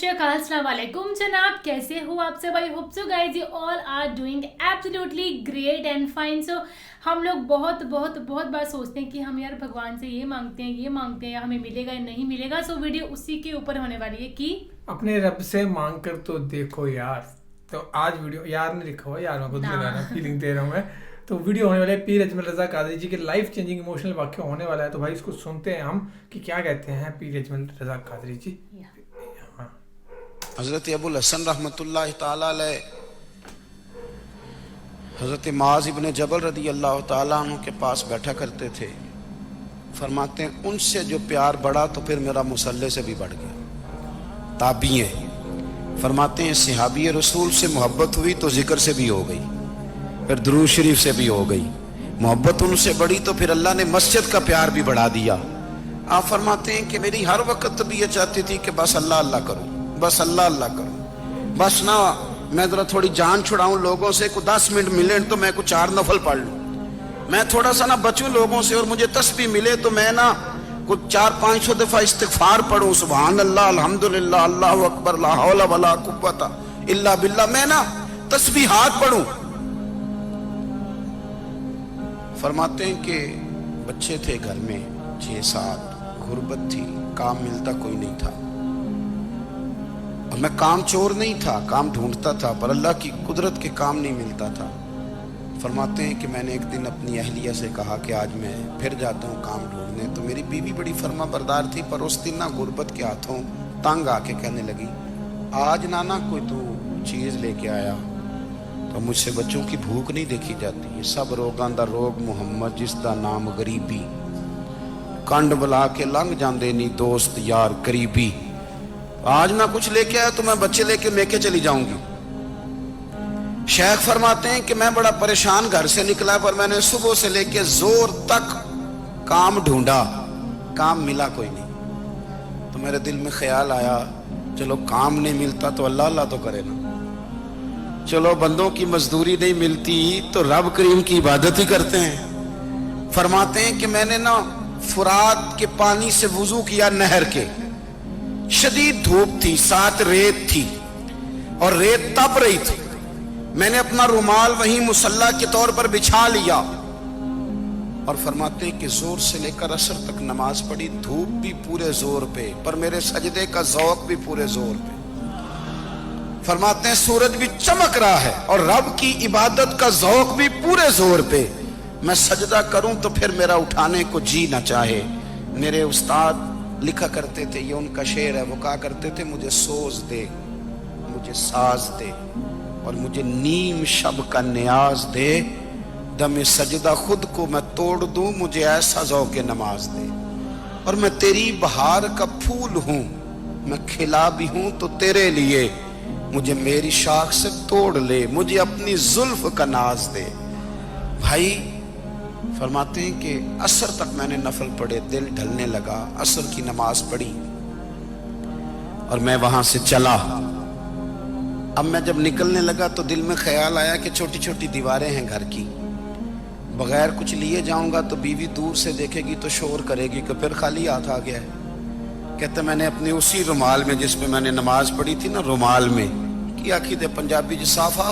श्री अकाल, अस्सलाम वालेकुम जनाब, कैसे हो आप सब? I hope so guys you all are doing absolutely great and fine. So हम लोग बहुत बार सोचते हैं कि हम यार भगवान से ये मांगते हैं या हमें मिलेगा या नहीं मिलेगा। सो वीडियो उसी के ऊपर होने वाली है कि अपने रब से मांग कर तो देखो यार। तो आज वीडियो यार ने लिखा हुआ यार, मैं खुद लगा रहा फीलिंग दे रहा हूँ मैं। तो वीडियो होने वाले पीर अजमल रजा कादरी जी के लाइफ चेंजिंग इमोशनल वाक्य होने वाला है। तो भाई इसको सुनते हैं हम कि क्या कहते हैं पीर अजमल रजा कादरी जी। हज़रत अबुल हसन रहमतुल्लाह ताला अलैह हज़रत माज़ इब्न जबल रदी अल्लाह ताला अन्हु के पास बैठा करते थे। फरमाते हैं उनसे जो प्यार बढ़ा तो फिर मेरा मुसल्ले से भी बढ़ गया। ताबी फरमाते हैं सहाबी रसूल से मोहब्बत हुई तो जिक्र से भी हो गई, फिर दुरूद शरीफ से भी हो गई। मोहब्बत उनसे बढ़ी तो फिर अल्लाह ने मस्जिद का प्यार भी बढ़ा दिया। आप फरमाते हैं कि मेरी हर वक्त तबीयत चाहती थी कि बस अल्लाह अल्लाह करूं, बस अल्लाह अल्लाह करूं, बस ना मैं जरा थोड़ी जान छुड़ाऊं लोगों से, को 10 मिनट मिले तो मैं कुछ 4 नफल पढ़ लूं, मैं थोड़ा सा ना बचूं लोगों से और मुझे तस्बीह मिले तो मैं ना कुछ 400-500 दफा इस्तिगफार पढ़ूं, सुभान अल्लाह अल्हम्दुलिल्लाह अल्लाहु अकबर ला हौला वला कुव्वता इल्ला बिल्लाह, मैं ना तस्बीहात पढ़ूं। फरमाते हैं कि बच्चे थे घर में 6-7, गुर्बत थी, काम मिलता कोई नहीं था और मैं काम चोर नहीं था, काम ढूंढता था, पर अल्लाह की कुदरत के काम नहीं मिलता था। फरमाते हैं कि मैंने एक दिन अपनी अहलिया से कहा कि आज मैं फिर जाता हूँ काम ढूंढने। तो मेरी बीवी बड़ी फर्मा बरदार थी, पर उस दिन ना गुर्बत के हाथों तंग आके कहने लगी आज नाना कोई तू चीज़ लेके आया। तो मुझसे बच्चों की भूख नहीं देखी जाती है, सब रोगां दा रोग मुहम्मद जिसदा नाम गरीबी, कंड बुला के लंघ जाते नहीं दोस्त यार करीबी। आज ना कुछ लेके आया तो मैं बच्चे लेके लेके चली जाऊंगी। शेख फरमाते हैं कि मैं बड़ा परेशान घर से निकला, पर मैंने सुबह से लेके जोर तक काम ढूंढा, काम मिला कोई नहीं। तो मेरे दिल में ख्याल आया चलो काम नहीं मिलता तो अल्लाह अल्लाह तो करे ना, चलो बंदों की मजदूरी नहीं मिलती तो रब करीम की इबादत ही करते हैं। फरमाते हैं कि मैंने ना फुरात के पानी से वुजू किया, नहर के, शदीद धूप थी, साथ रेत थी और रेत तप रही थी। मैंने अपना रुमाल वहीं मुसल्ला के तौर पर बिछा लिया और फरमाते हैं कि जोर से लेकर असर तक नमाज पढ़ी, धूप भी पूरे जोर पे, पर मेरे सजदे का ज़ौक़ भी पूरे जोर पे। फरमाते हैं सूरज भी चमक रहा है और रब की इबादत का ज़ौक़ भी पूरे जोर पे। मैं सजदा करूं तो फिर मेरा उठाने को जी ना चाहे। मेरे उस्ताद लिखा करते थे, ये उनका शेर है, वो कहा करते थे मुझे सोज दे, मुझे साज दे और मुझे नीम शब का न्याज दे, दमे सजदा खुद को मैं तोड़ दूं, मुझे ऐसा ज़ौक़े नमाज दे। और मैं तेरी बहार का फूल हूं, मैं खिला भी हूं तो तेरे लिए, मुझे मेरी शाख से तोड़ ले, मुझे अपनी जुल्फ का नाज दे। भाई फरमाते हैं कि असर तक मैंने नफल पढ़े, दिल ढलने लगा, असर की नमाज पढ़ी और मैं वहां से चला। अब मैं जब निकलने लगा तो दिल में ख्याल आया कि छोटी छोटी दीवारें हैं घर की, बगैर कुछ लिए जाऊंगा तो बीवी दूर से देखेगी तो शोर करेगी कि फिर खाली हाथ आ गया है। कहते मैंने अपने उसी रुमाल में जिसमें मैंने नमाज पढ़ी थी ना, रुमाल में की आखी दे पंजाबी साफा,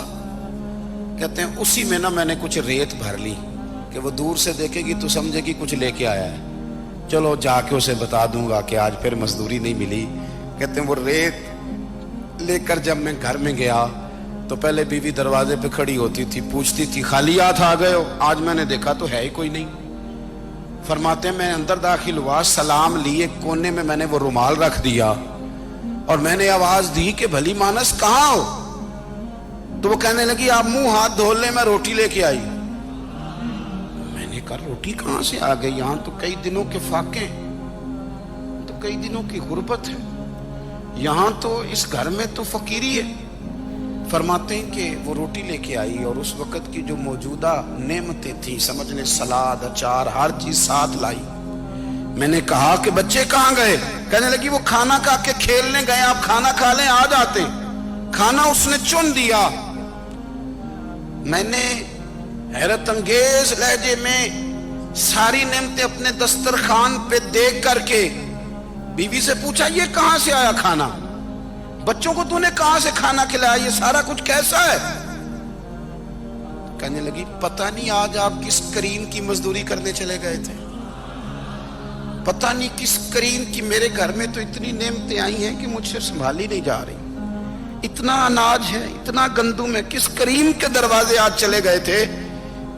कहते हैं उसी में ना मैंने कुछ रेत भर ली कि वो दूर से देखेगी तो समझेगी कुछ लेके आया है, चलो जाके उसे बता दूंगा कि आज फिर मजदूरी नहीं मिली। कहते हैं वो रेत लेकर जब मैं घर में गया तो पहले बीवी दरवाजे पे खड़ी होती थी, पूछती थी खाली हाथ आ गए हो? आज मैंने देखा तो है ही कोई नहीं। फरमाते हैं मैं अंदर दाखिल हुआ, सलाम लिए, कोने में मैंने वो रुमाल रख दिया और मैंने आवाज दी कि भली मानस कहाँ हो? तो वो कहने लगी आप मुंह हाथ धो ले, मैं रोटी लेके आई। मैंने कहा रोटी कहां से आ गई? यहां तो कई दिनों के फाके, तो कई दिनों की गुर्बत है, यहां तो इस घर में तो फकीरी है। फरमाते हैं कि वो रोटी लेके आई और उस वक्त की जो मौजूदा नेमतें थी, समझ लें सलाद, अचार, हर चीज साथ लाई। मैंने कहा कि बच्चे कहाँ गए? कहने लगी वो खाना खा के खेलने गए, आप खाना खा लें आ जाते। खाना उसने चुन दिया। मैंने हैरत अंगेज लहजे में सारी नेमतें अपने दस्तरखान पे देख करके बीवी से पूछा ये कहां से आया खाना? बच्चों को तूने कहां से खाना खिलाया, ये सारा कुछ कैसा है? कहने लगी पता नहीं आज आप किस करीम की मजदूरी करने चले गए थे, पता नहीं किस करीम की, मेरे घर में तो इतनी नेमतें आई हैं कि मुझसे संभाली नहीं जा रही, इतना अनाज है, इतना गंदुम है, किस करीम के दरवाजे आज चले गए थे।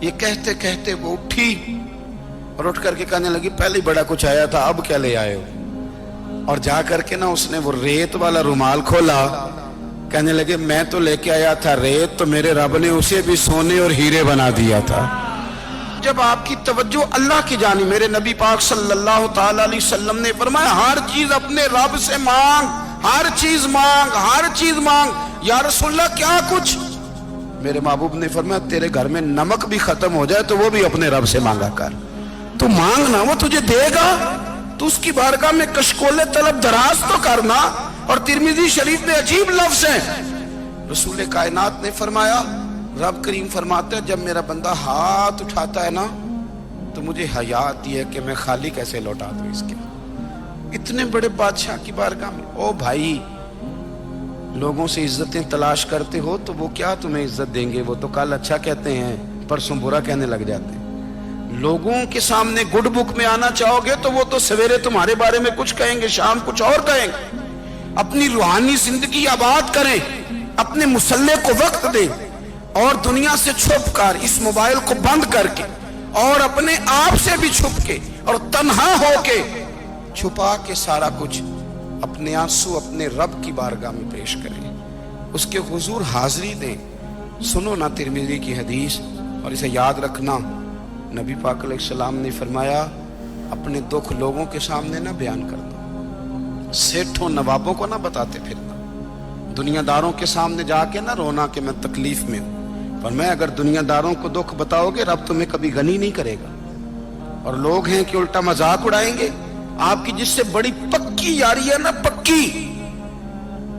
ये कहते कहते वो उठी और उठ करके कहने लगी पहले बड़ा कुछ आया था, अब क्या ले आए हो? और जा करके ना उसने वो रेत वाला रुमाल खोला, कहने लगे मैं तो लेके आया था रेत, तो मेरे रब ने उसे भी सोने और हीरे बना दिया था। जब आपकी तवज्जो अल्लाह की जानी, मेरे नबी पाक सल्लल्लाहु ताला अलैहि वसल्लम ने फरमाया हर चीज अपने रब से मांग, हर चीज मांग, हर चीज मांग। या रसूलल्लाह क्या कुछ? मेरे महबूब ने फरमाया तेरे घर में नमक भी खत्म हो जाए तो वो भी अपने रब से मांगा कर, तू मांगना वो तुझे देगा, तू उसकी बारगाह में कशकोले तलब दराज तो करना। और तिरमिजी शरीफ में अजीब लफ्ज है, रसूल कायनात ने फरमाया, रब करीम फरमाते हैं जब मेरा बंदा हाथ उठाता है ना तो मुझे हया आती है कि मैं खाली कैसे लौटा दूं इसके, इतने बड़े बादशाह की बारगाह में। ओ भाई, लोगों से इज्जतें तलाश करते हो तो वो क्या तुम्हें इज्जत देंगे, वो तो कल अच्छा कहते हैं परसों बुरा कहने लग जाते हैं। लोगों के सामने गुड बुक में आना चाहोगे तो वो तो सवेरे तुम्हारे बारे में कुछ कहेंगे, शाम कुछ और कहेंगे। अपनी रूहानी जिंदगी आबाद करें, अपने मुसल्ले को वक्त दें और दुनिया से छुप कर इस मोबाइल को बंद करके और अपने आप से भी छुप के और तन्हा होके छुपा के सारा कुछ अपने आंसू अपने रब की बारगाह में पेश करें, उसके हुजूर हाजिरी दें। सुनो ना तिरमिजी की हदीस और इसे याद रखना, नबी पाक अलैहिस्सलाम ने फरमाया अपने दुख लोगों के सामने ना बयान कर दो, सेठों नवाबों को ना बताते फिरना, दुनियादारों के सामने जाके ना रोना कि मैं तकलीफ में हूं। पर मैं अगर दुनियादारों को दुख बताओगे रब तुम्हें कभी गनी नहीं करेगा। और लोग हैं कि उल्टा मजाक उड़ाएंगे आपकी, जिससे बड़ी पक्की यारी है ना, पक्की,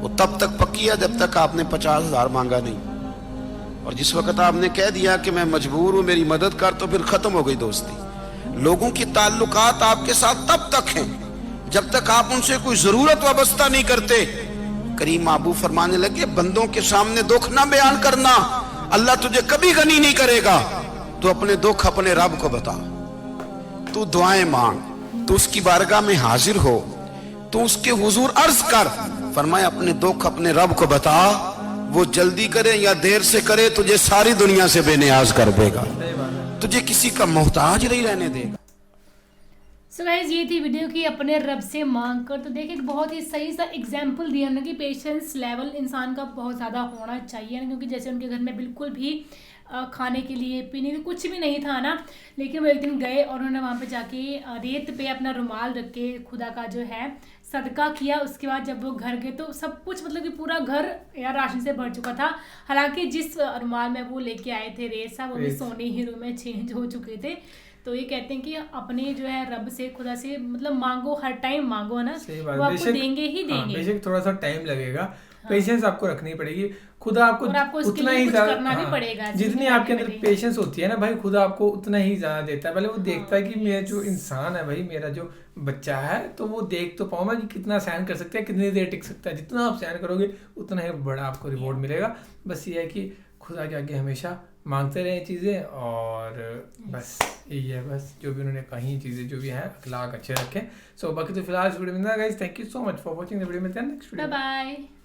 वो तब तक पक्की है जब तक आपने 50,000 मांगा नहीं। और जिस वक्त आपने कह दिया कि मैं मजबूर हूं मेरी मदद कर, तो फिर खत्म हो गई दोस्ती। लोगों की ताल्लुकात आपके साथ तब तक हैं जब तक आप उनसे कोई जरूरत वाबस्ता नहीं करते। करीम महबूब फरमाने लगे बंदों के सामने दुख ना बयान करना, अल्लाह तुझे कभी गनी नहीं करेगा। तो अपने दुख अपने रब को बता, तू दुआएं मांग, तू उसकी बारगाह में हाजिर हो, तू उसके हुजूर अर्ज कर। फरमाया अपने दुख अपने रब को बता, वो जल्दी करे या देर से करे तुझे सारी दुनिया से बेनियाज कर देगा, तुझे किसी का मोहताज नहीं रहने देगा। सो गाइस ये थी वीडियो की अपने रब से मांग कर। तो देखिए बहुत ही सही सा एग्जाम्पल दिया ना कि पेशेंस लेवल इंसान का बहुत ज़्यादा होना चाहिए ना, क्योंकि जैसे उनके घर में बिल्कुल भी खाने के लिए पीने के कुछ भी नहीं था ना, लेकिन वो एक दिन गए और उन्होंने वहाँ पे जाके रेत पे अपना रुमाल रख के खुदा का जो है सदका किया। उसके बाद जब वो घर गए तो सब कुछ मतलब कि पूरा घर यार राशन से भर चुका था। हालांकि जिस रुमाल में वो लेके आए थे रेत सा, वो भी सोने हीरो में चेंज हो चुके थे। तो ये कहते हैं कि अपने जो है रब से खुदा से मतलब मांगो, हर टाइम मांगो ना, वो आपको देंगे ही देंगे। बेशक थोड़ा सा टाइम लगेगा, पेशेंस आपको रखनी पड़ेगी, खुदा आपको उतना ही करना भी पड़ेगा। जितनी आपके अंदर पेशेंस होती है ना भाई, खुदा आपको उतना ही ज्यादा देता है। पहले वो देखता है कि मेरा जो इंसान है भाई, मेरा जो बच्चा है, तो वो देख तो पाऊँ मैं कि कितना सहन कर सकता है, कितनी देर टिक सकता है। जितना आप सहन करोगे उतना ही बड़ा आपको रिवॉर्ड मिलेगा। बस ये है कि खुदा के आगे हमेशा मांगते रहे चीज़ें, और बस यही है, बस जो भी उन्होंने कही चीज़ें जो भी हैं अखलाक अच्छे रखें। सो बाकी तो फिलहाल इस वीडियो में guys, thank you so much for watching the video. मिलते हैं नेक्स्ट वीडियो, बाय बाय।